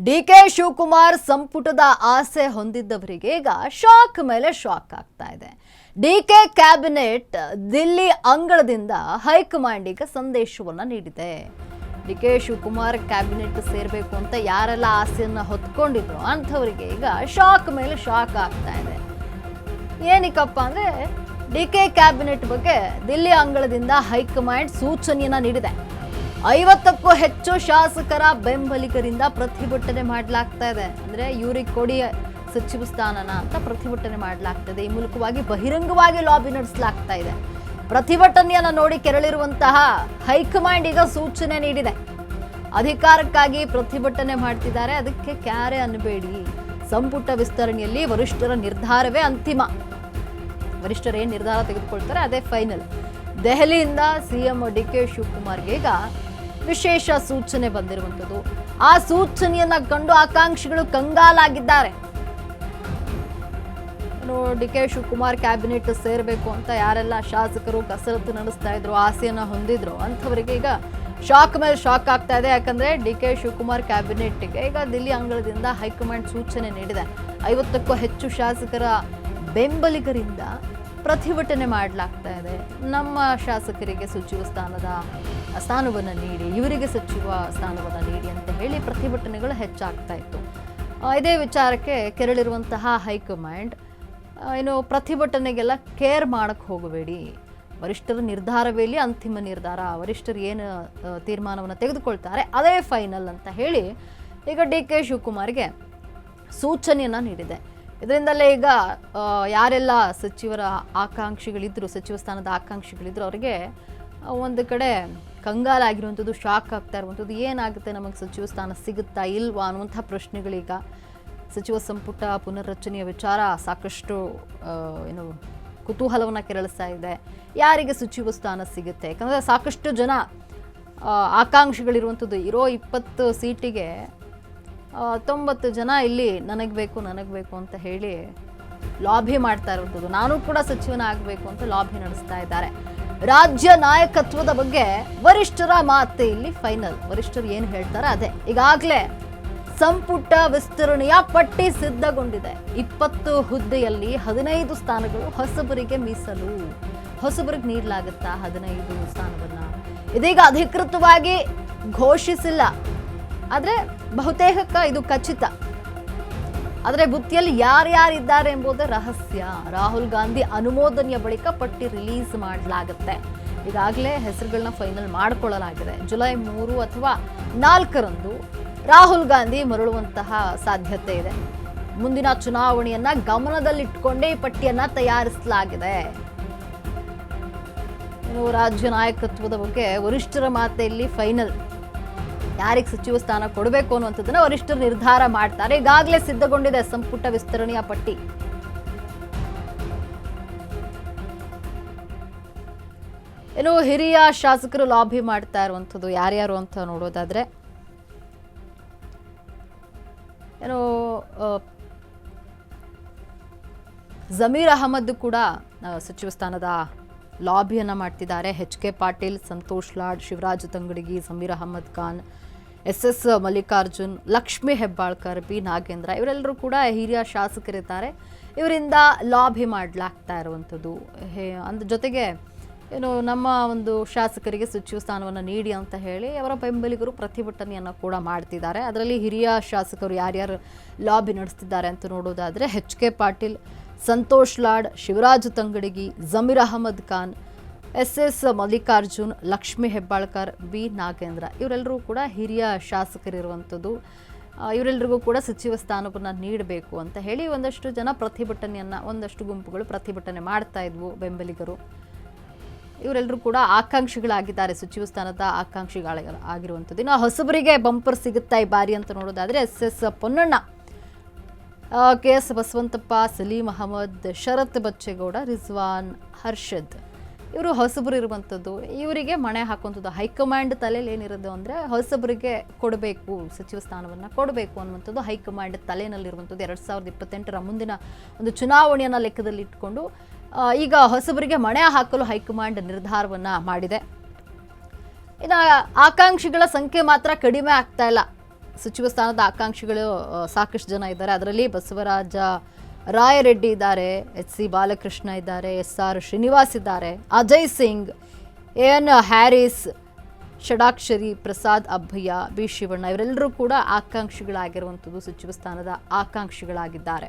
DK Shivakumar ಸಂಪುಟದ ಆಸೆ ಹೊಂದಿದ್ದವರಿಗೆ ಈಗ ಶಾಕ್ ಮೇಲೆ ಶಾಕ್ ಆಗ್ತಾ ಇದೆ. ಡಿಕೆ ಕ್ಯಾಬಿನೆಟ್ ದಿಲ್ಲಿ ಅಂಗಳದಿಂದ ಹೈಕಮಾಂಡಿಗೆ ಸಂದೇಶವನ್ನ ನೀಡಿದೆ. ಡಿಕೆ ಶಿವಕುಮಾರ್ ಕ್ಯಾಬಿನೆಟ್ ಸೇರಬೇಕು ಅಂತ ಯಾರೆಲ್ಲ ಆಸೆಯನ್ನ ಹೊತ್ಕೊಂಡಿದ್ರು ಅಂಥವರಿಗೆ ಈಗ ಶಾಕ್ ಮೇಲೆ ಶಾಕ್ ಆಗ್ತಾ ಇದೆ. ಏನಕ್ಕಪ್ಪ ಅಂದ್ರೆ ಡಿಕೆ ಕ್ಯಾಬಿನೆಟ್ ಬಗ್ಗೆ ದಿಲ್ಲಿ ಅಂಗಳದಿಂದ ಹೈಕಮಾಂಡ್ ಸೂಚನೆಯನ್ನ ನೀಡಿದೆ. 50ಕ್ಕೂ ಹೆಚ್ಚು ಶಾಸಕರ ಬೆಂಬಲಿಗರಿಂದ ಪ್ರತಿಭಟನೆ ಮಾಡಲಾಗ್ತಾ ಇದೆ. ಅಂದ್ರೆ ಇವರಿಗೆ ಕೊಡಿ ಸಚಿವ ಸ್ಥಾನನ ಅಂತ ಪ್ರತಿಭಟನೆ ಮಾಡಲಾಗ್ತದೆ. ಈ ಮೂಲಕವಾಗಿ ಬಹಿರಂಗವಾಗಿ ಲಾಬಿ ನಡೆಸಲಾಗ್ತಾ ಇದೆ. ಪ್ರತಿಭಟನೆಯನ್ನ ನೋಡಿ ಕೆರಳಿರುವಂತಹ ಹೈಕಮಾಂಡ್ ಈಗ ಸೂಚನೆ ನೀಡಿದೆ. ಅಧಿಕಾರಕ್ಕಾಗಿ ಪ್ರತಿಭಟನೆ ಮಾಡ್ತಿದ್ದಾರೆ, ಅದಕ್ಕೆ ಕ್ಯಾರೆ ಅನ್ನಬೇಡಿ. ಸಂಪುಟ ವಿಸ್ತರಣೆಯಲ್ಲಿ ವರಿಷ್ಠರ ನಿರ್ಧಾರವೇ ಅಂತಿಮ. ವರಿಷ್ಠರು ಏನ್ ನಿರ್ಧಾರ ತೆಗೆದುಕೊಳ್ತಾರೆ ಅದೇ ಫೈನಲ್. ದೆಹಲಿಯಿಂದ ಸಿಎಂ ಡಿಕೆ ಶಿವಕುಮಾರ್ಗೆ ಈಗ ವಿಶೇಷ ಸೂಚನೆ ಬಂದಿರುವಂಥದ್ದು. ಆ ಸೂಚನೆಯನ್ನ ಕಂಡು ಆಕಾಂಕ್ಷಿಗಳು ಕಂಗಾಲಾಗಿದ್ದಾರೆ. ಡಿಕೆ ಶಿವಕುಮಾರ್ ಕ್ಯಾಬಿನೆಟ್ ಸೇರಬೇಕು ಅಂತ ಯಾರೆಲ್ಲ ಶಾಸಕರು ಕಸರತ್ತು ನಡೆಸ್ತಾ ಇದ್ರು, ಆಸೆಯನ್ನ ಹೊಂದಿದ್ರು ಅಂಥವರಿಗೆ ಈಗ ಶಾಕ್ ಮೇಲೆ ಶಾಕ್ ಆಗ್ತಾ ಇದೆ. ಯಾಕಂದ್ರೆ ಡಿಕೆ ಶಿವಕುಮಾರ್ ಕ್ಯಾಬಿನೆಟ್ಗೆ ಈಗ ದಿಲ್ಲಿ ಅಂಗಳದಿಂದ ಹೈಕಮಾಂಡ್ ಸೂಚನೆ ನೀಡಿದೆ. 50ಕ್ಕೂ ಹೆಚ್ಚು ಶಾಸಕರ ಬೆಂಬಲಿಗರಿಂದ ಪ್ರತಿಭಟನೆ ಮಾಡಲಾಗ್ತಾ ಇದೆ. ನಮ್ಮ ಶಾಸಕರಿಗೆ ಸಚಿವ ಸ್ಥಾನವನ್ನು ನೀಡಿ, ಇವರಿಗೆ ಸಚಿವ ಸ್ಥಾನವನ್ನು ನೀಡಿ ಅಂತ ಹೇಳಿ ಪ್ರತಿಭಟನೆಗಳು ಹೆಚ್ಚಾಗ್ತಾ ಇತ್ತು. ಇದೇ ವಿಚಾರಕ್ಕೆ ಕೆರಳಿರುವಂತಹ ಹೈಕಮಾಂಡ್ ಪ್ರತಿಭಟನೆಗೆಲ್ಲ ಕೇರ್ ಮಾಡಕ್ಕೆ ಹೋಗಬೇಡಿ, ವರಿಷ್ಠರ ನಿರ್ಧಾರವೇ ಇಲ್ಲಿ ಅಂತಿಮ ನಿರ್ಧಾರ, ವರಿಷ್ಠರು ಏನು ತೀರ್ಮಾನವನ್ನು ತೆಗೆದುಕೊಳ್ತಾರೆ ಅದೇ ಫೈನಲ್ ಅಂತ ಹೇಳಿ ಈಗ ಡಿ ಕೆ ಶಿವಕುಮಾರ್ಗೆ ಸೂಚನೆಯನ್ನು ನೀಡಿದೆ. ಇದರಿಂದಲೇ ಈಗ ಯಾರೆಲ್ಲ ಸಚಿವರ ಆಕಾಂಕ್ಷಿಗಳಿದ್ರು, ಸಚಿವ ಸ್ಥಾನದ ಆಕಾಂಕ್ಷಿಗಳಿದ್ರು, ಅವರಿಗೆ ಒಂದು ಕಡೆ ಕಂಗಾಲಾಗಿರುವಂಥದ್ದು, ಶಾಕ್ ಆಗ್ತಾ ಇರುವಂಥದ್ದು. ಏನಾಗುತ್ತೆ, ನಮಗೆ ಸಚಿವ ಸ್ಥಾನ ಸಿಗುತ್ತಾ ಇಲ್ವಾ ಅನ್ನುವಂಥ ಪ್ರಶ್ನೆಗಳೀಗ ಸಚಿವ ಸಂಪುಟ ಪುನರ್ರಚನೆಯ ವಿಚಾರ ಸಾಕಷ್ಟು ಕುತೂಹಲವನ್ನು ಕೆರಳಿಸ್ತಾ ಇದೆ. ಯಾರಿಗೆ ಸಚಿವ ಸ್ಥಾನ ಸಿಗುತ್ತೆ? ಯಾಕಂದರೆ ಸಾಕಷ್ಟು ಜನ ಆಕಾಂಕ್ಷಿಗಳಿರುವಂಥದ್ದು. ಇರೋ 20 ಸೀಟಿಗೆ 90 ಜನ ಇಲ್ಲಿ ನನಗೆ ಬೇಕು ಅಂತ ಹೇಳಿ ಲಾಬಿ ಮಾಡ್ತಾ ಇರುವಂಥದ್ದು. ನಾನು ಕೂಡ ಸಚಿವನ ಆಗಬೇಕು ಅಂತ ಲಾಬಿ ನಡೆಸ್ತಾ ಇದ್ದಾರೆ. ರಾಜ್ಯ ನಾಯಕತ್ವದ ಬಗ್ಗೆ ವರಿಷ್ಠರ ಮಾತೆ ಇಲ್ಲಿ ಫೈನಲ್. ವರಿಷ್ಠರು ಏನು ಹೇಳ್ತಾರೆ ಅದೇ. ಈಗಾಗಲೇ ಸಂಪುಟ ವಿಸ್ತರಣೆಯ ಪಟ್ಟಿ ಸಿದ್ಧಗೊಂಡಿದೆ. 20 ಹುದ್ದೆಯಲ್ಲಿ 15 ಸ್ಥಾನಗಳು ಹೊಸಬರಿಗೆ ಮೀಸಲು. ಹೊಸಬರಿಗೆ ನೀಡಲಾಗುತ್ತಾ 15 ಸ್ಥಾನವನ್ನ? ಇದೀಗ ಅಧಿಕೃತವಾಗಿ ಘೋಷಿಸಿಲ್ಲ, ಆದರೆ ಬಹುತೇಕ ಇದು ಖಚಿತ. ಆದರೆ ಬುತ್ತಿಯಲ್ಲಿ ಯಾರ್ಯಾರಿದ್ದಾರೆ ಎಂಬುದೇ ರಹಸ್ಯ. ರಾಹುಲ್ ಗಾಂಧಿ ಅನುಮೋದನೆಯ ಬಳಿಕ ಪಟ್ಟಿ ರಿಲೀಸ್ ಮಾಡಲಾಗುತ್ತೆ. ಈಗಾಗಲೇ ಹೆಸರುಗಳನ್ನ ಫೈನಲ್ ಮಾಡಿಕೊಳ್ಳಲಾಗಿದೆ. ಜುಲೈ 3 ಅಥವಾ 4ರಂದು ರಾಹುಲ್ ಗಾಂಧಿ ಮರಳುವಂತಹ ಸಾಧ್ಯತೆ ಇದೆ. ಮುಂದಿನ ಚುನಾವಣೆಯನ್ನ ಗಮನದಲ್ಲಿಟ್ಟುಕೊಂಡೇ ಈ ಪಟ್ಟಿಯನ್ನ ತಯಾರಿಸಲಾಗಿದೆ. ರಾಜ್ಯ ನಾಯಕತ್ವದ ಬಗ್ಗೆ ವರಿಷ್ಠರ ಮಾತೆಯಲ್ಲಿ ಫೈನಲ್. ಯಾರಿಗೆ ಸಚಿವ ಸ್ಥಾನ ಕೊಡಬೇಕು ಅನ್ನುವಂಥದ್ದನ್ನ ವರಿಷ್ಠರು ನಿರ್ಧಾರ ಮಾಡ್ತಾರೆ. ಈಗಾಗಲೇ ಸಿದ್ಧಗೊಂಡಿದೆ ಸಂಪುಟ ವಿಸ್ತರಣೆಯ ಪಟ್ಟಿ. ಹಿರಿಯ ಶಾಸಕರು ಲಾಬಿ ಮಾಡ್ತಾ ಇರುವಂಥದ್ದು ಯಾರ್ಯಾರು ಅಂತ ನೋಡೋದಾದ್ರೆ ಜಮೀರ್ ಅಹಮದ್ ಕೂಡ ಸಚಿವ ಸ್ಥಾನದ ಲಾಬಿಯನ್ನ ಮಾಡ್ತಿದ್ದಾರೆ. H K Patil, Santosh Lad, Shivaraj Tangadagi, Zameer Ahmed Khan, S Mallikarjun, Lakshmi Hebbalkar, B Nagendra ಇವರೆಲ್ಲರೂ ಕೂಡ ಹಿರಿಯ ಶಾಸಕರಿದ್ದಾರೆ. ಇವರಿಂದ ಲಾಬಿ ಮಾಡಲಾಗ್ತಾ ಇರುವಂಥದ್ದು. ಜೊತೆಗೆ ನಮ್ಮ ಒಂದು ಶಾಸಕರಿಗೆ ಸಚಿವ ಸ್ಥಾನವನ್ನು ನೀಡಿ ಅಂತ ಹೇಳಿ ಅವರ ಬೆಂಬಲಿಗರು ಪ್ರತಿಭಟನೆಯನ್ನು ಕೂಡ ಮಾಡ್ತಿದ್ದಾರೆ. ಅದರಲ್ಲಿ ಹಿರಿಯ ಶಾಸಕರು ಯಾರ್ಯಾರು ಲಾಬಿ ನಡೆಸ್ತಿದ್ದಾರೆ ಅಂತ ನೋಡೋದಾದರೆ H K Patil, Santosh Lad, Shivaraj Tangadagi, Zameer Ahmed Khan, S Mallikarjun, Lakshmi Hebbalkar, B Nagendra ಇವರೆಲ್ಲರೂ ಕೂಡ ಹಿರಿಯ ಶಾಸಕರಿರುವಂಥದ್ದು. ಇವರೆಲ್ಲರಿಗೂ ಕೂಡ ಸಚಿವ ಸ್ಥಾನವನ್ನು ನೀಡಬೇಕು ಅಂತ ಹೇಳಿ ಒಂದಷ್ಟು ಜನ ಒಂದಷ್ಟು ಗುಂಪುಗಳು ಪ್ರತಿಭಟನೆ ಮಾಡ್ತಾ ಇದ್ವು, ಬೆಂಬಲಿಗರು. ಇವರೆಲ್ಲರೂ ಕೂಡ ಆಕಾಂಕ್ಷಿಗಳಾಗಿದ್ದಾರೆ, ಸಚಿವ ಸ್ಥಾನದ ಆಕಾಂಕ್ಷಿಗಳಾಗಿರುವಂಥದ್ದು. ಇನ್ನು ಹೊಸಬರಿಗೆ ಬಂಪರ್ ಸಿಗುತ್ತಾ ಈ ಬಾರಿ ಅಂತ ನೋಡೋದಾದರೆ ಎಸ್ ಪೊನ್ನಣ್ಣ, KS ಬಸವಂತಪ್ಪ, ಸಲೀಂ ಅಹಮದ್, ಶರತ್ ಬಚ್ಚೇಗೌಡ, ರಿಜ್ವಾನ್, ಹರ್ಷದ್ ಇವರು ಹೊಸಬರು ಇರುವಂಥದ್ದು. ಇವರಿಗೆ ಮಣೆ ಹಾಕುವಂಥದ್ದು. ಹೈಕಮಾಂಡ್ ತಲೆಯಲ್ಲಿ ಏನಿರೋದು ಅಂದರೆ ಹೊಸಬರಿಗೆ ಕೊಡಬೇಕು, ಸಚಿವ ಸ್ಥಾನವನ್ನು ಕೊಡಬೇಕು ಅನ್ನುವಂಥದ್ದು ಹೈಕಮಾಂಡ್ ತಲೆಯಲ್ಲಿರುವಂಥದ್ದು. 2028ರ ಮುಂದಿನ ಒಂದು ಚುನಾವಣೆಯನ್ನು ಲೆಕ್ಕದಲ್ಲಿ ಇಟ್ಕೊಂಡು ಈಗ ಹೊಸಬರಿಗೆ ಮಣೆ ಹಾಕಲು ಹೈಕಮಾಂಡ್ ನಿರ್ಧಾರವನ್ನು ಮಾಡಿದೆ. ಇನ್ನು ಆಕಾಂಕ್ಷಿಗಳ ಸಂಖ್ಯೆ ಮಾತ್ರ ಕಡಿಮೆ ಆಗ್ತಾ ಇಲ್ಲ. ಸಚಿವ ಸ್ಥಾನದ ಆಕಾಂಕ್ಷಿಗಳು ಸಾಕಷ್ಟು ಜನ ಇದ್ದಾರೆ. ಅದರಲ್ಲಿ ಬಸವರಾಜ ರಾಯರೆಡ್ಡಿ ಇದ್ದಾರೆ, HC ಬಾಲಕೃಷ್ಣ ಇದ್ದಾರೆ, SR ಶ್ರೀನಿವಾಸ್ ಇದ್ದಾರೆ, ಅಜಯ್ ಸಿಂಗ್, AN ಹ್ಯಾರಿಸ್, ಷಡಾಕ್ಷರಿ ಪ್ರಸಾದ್ ಅಬ್ಬಯ್ಯ, B ಶಿವಣ್ಣ ಇವರೆಲ್ಲರೂ ಕೂಡ ಆಕಾಂಕ್ಷಿಗಳಾಗಿರುವಂಥದ್ದು, ಸಚಿವ ಸ್ಥಾನದ ಆಕಾಂಕ್ಷಿಗಳಾಗಿದ್ದಾರೆ.